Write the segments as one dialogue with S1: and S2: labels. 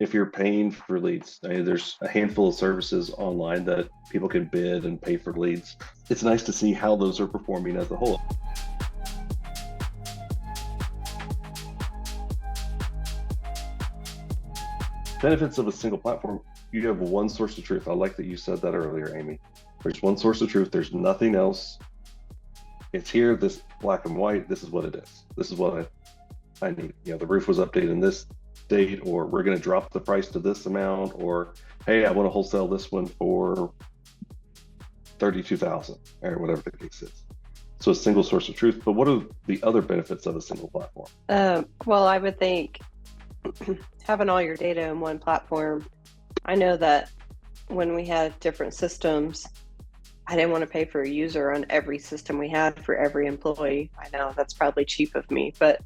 S1: if you're paying for leads, I mean, there's a handful of services online that people can bid and pay for leads. It's nice to see how those are performing as a whole. Benefits of a single platform, you have one source of truth. I like that you said that earlier, Amy. There's one source of truth. There's nothing else. It's here, this black and white. This is what it is. This is what I need. You know, the roof was updated in this date, or we're going to drop the price to this amount, or hey, I want to wholesale this one for 32,000, or whatever the case is. So a single source of truth. But what are the other benefits of a single platform?
S2: Well, I would think having all your data in one platform. I know that when we had different systems, I didn't want to pay for a user on every system we had for every employee. I know that's probably cheap of me, but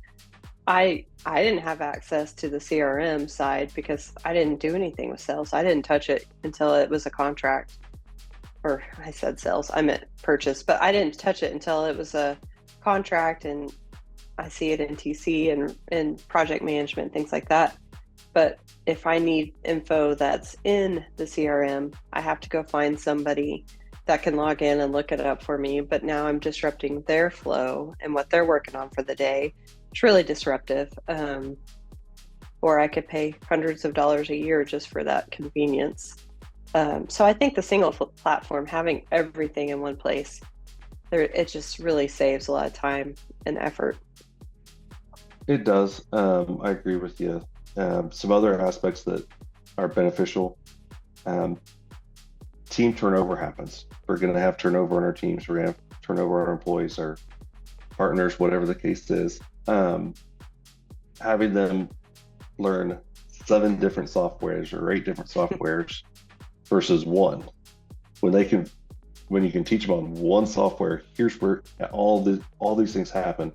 S2: I didn't have access to the CRM side because I didn't do anything with sales. I didn't touch it until it was a contract. Or I said sales, I meant purchase, but I didn't touch it until it was a contract, and I see it in TC and project management, things like that. But if I need info that's in the CRM, I have to go find somebody that can log in and look it up for me. But now I'm disrupting their flow and what they're working on for the day. It's really disruptive. Or I could pay hundreds of dollars a year just for that convenience. So I think the single platform, having everything in one place, it just really saves a lot of time and effort.
S1: It does. I agree with you. Some other aspects that are beneficial. Team turnover happens. We're going to have turnover on our teams. We're going to have turnover on our employees, our partners, whatever the case is. Having them learn 7 different softwares or 8 different softwares versus one, when you can teach them on one software, here's where all these things happen.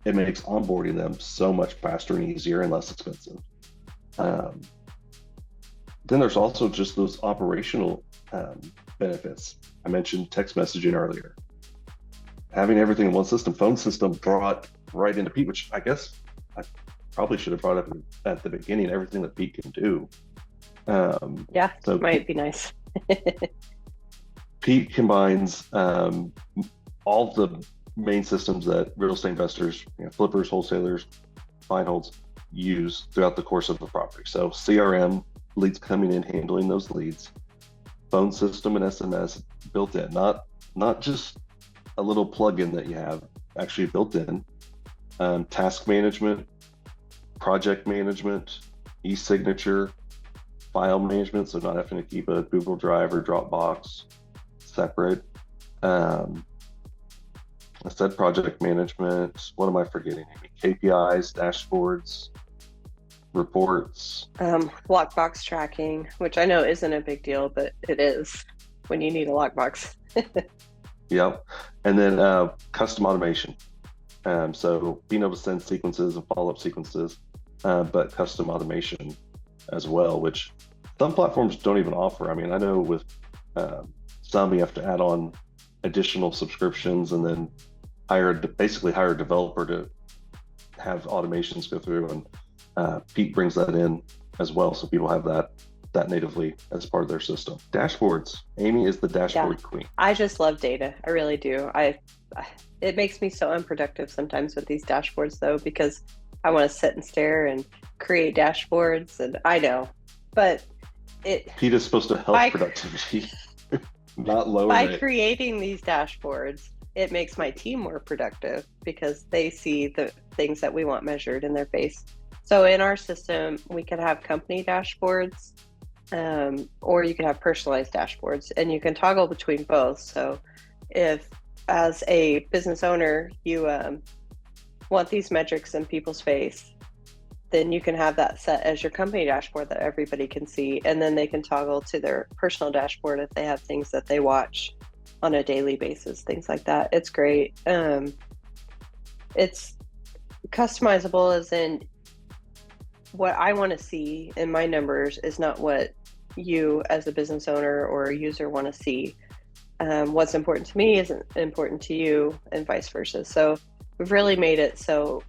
S1: It makes onboarding them so much faster and easier and less expensive. Then there's also just those operational benefits. I mentioned text messaging earlier. Having everything in one system, phone system brought right into Pete, which I guess I probably should have brought up at the beginning, everything that Pete can do.
S2: Yeah, so might be nice.
S1: Pete combines all the main systems that real estate investors, flippers, wholesalers, buy and holds use throughout the course of the property. So CRM, leads coming in, handling those leads, phone system and SMS built in, not just a little plugin that you have, actually built in, task management, project management, e-signature, file management, so not having to keep a Google Drive or Dropbox separate. I said project management. What am I forgetting? KPIs, dashboards, reports.
S2: Lockbox tracking, which I know isn't a big deal, but it is when you need a lockbox.
S1: Yep. And then custom automation. So being able to send sequences and follow-up sequences, but custom automation as well, which some platforms don't even offer. I mean, I know with some you have to add on additional subscriptions and then basically hire a developer to have automations go through, and Pete brings that in as well, so people have that natively as part of their system. Dashboards. Amy is the dashboard queen.
S2: I just love data. I really do. It makes me so unproductive sometimes with these dashboards though, because I want to sit and stare and create dashboards, and I know, but
S1: Pete is supposed to help productivity, not lower it.
S2: By creating these dashboards, it makes my team more productive because they see the things that we want measured in their face. So in our system, we could have company dashboards, or you can have personalized dashboards, and you can toggle between both. So if as a business owner, you want these metrics in people's face, then you can have that set as your company dashboard that everybody can see, and then they can toggle to their personal dashboard if they have things that they watch on a daily basis, things like that. It's great. It's customizable, as in what I want to see in my numbers is not what you as a business owner or a user want to see. What's important to me isn't important to you, and vice versa. So we've really made it so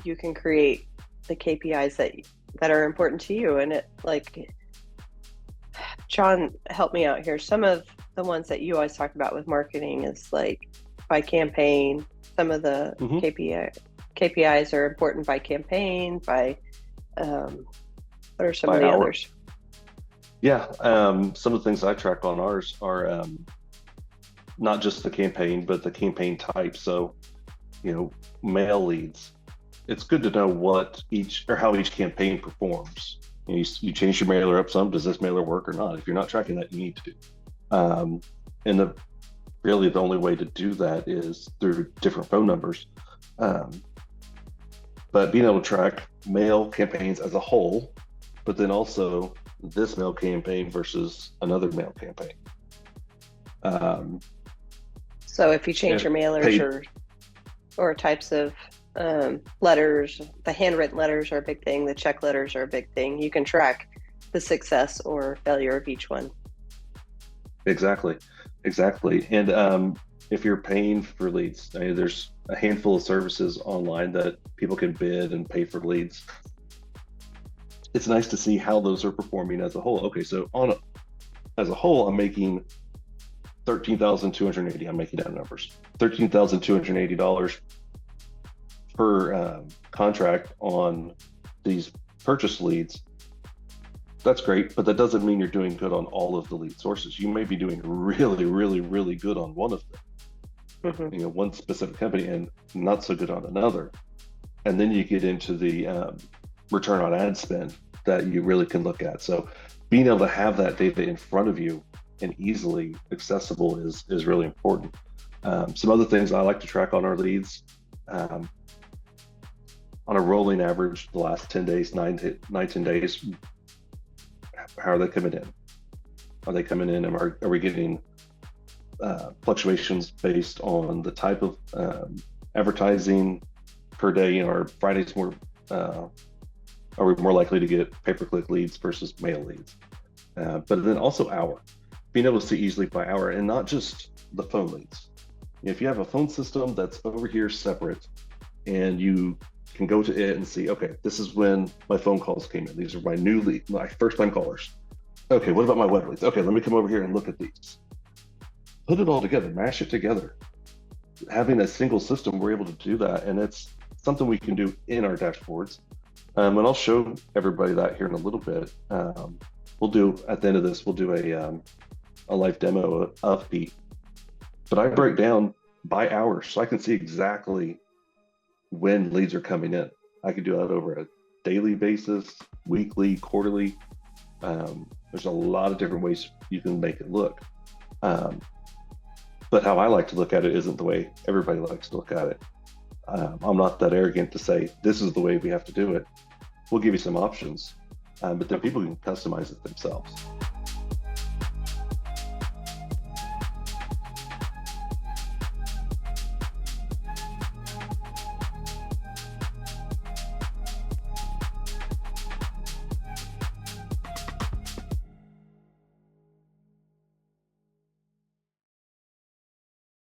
S2: you can create the KPIs that that are important to you. And it like, John, help me out here. Some of the ones that you always talk about with marketing is like by campaign. Some of the
S1: Hmm.
S2: KPIs are important by campaign, by what are some of
S1: By
S2: the
S1: hour.
S2: others?
S1: Yeah. Some of the things I track on ours are not just the campaign, but the campaign type. So, mail leads. It's good to know what each or how each campaign performs. You change your mailer up some. Does this mailer work or not? If you're not tracking that, you need to. Um, and really the only way to do that is through different phone numbers. Um, but being able to track mail campaigns as a whole, but then also this mail campaign versus another mail campaign. Um,
S2: So if you change
S1: and
S2: your mailers
S1: paid.
S2: or types of letters, the handwritten letters are a big thing. The check letters are a big thing. You can track the success or failure of each one.
S1: Exactly, exactly. And if you're paying for leads, I mean, there's a handful of services online that people can bid and pay for leads. It's nice to see how those are performing as a whole. Okay, so as a whole, I'm making 13,280. I'm making down numbers. $13,280 per contract on these purchase leads. That's great, but that doesn't mean you're doing good on all of the lead sources. You may be doing really, really, really good on one of them,
S2: Hmm.
S1: one specific company, and not so good on another. And then you get into the return on ad spend that you really can look at. So being able to have that data in front of you and easily accessible is really important. Some other things I like to track on our leads, um, on a rolling average, the last 10 days, 10 days, how are they coming in? Are they coming in and are we getting fluctuations based on the type of advertising per day? Are Fridays more, are we more likely to get pay-per-click leads versus mail leads? But then also hour, being able to see easily by hour and not just the phone leads. If you have a phone system that's over here separate and you can go to it and see, okay, this is when my phone calls came in. These are my new leads, my first time callers. Okay, what about my web leads? Okay, let me come over here and look at these. Put it all together, mash it together. Having a single system, we're able to do that. And it's something we can do in our dashboards. And I'll show everybody that here in a little bit. We'll do, at the end of this, we'll do a live demo of Pete. But I break down by hours so I can see exactly when leads are coming in. I can do that over a daily basis, weekly, quarterly. There's a lot of different ways you can make it look. But how I like to look at it isn't the way everybody likes to look at it. I'm not that arrogant to say this is the way we have to do it. We'll give you some options, but then people can customize it themselves.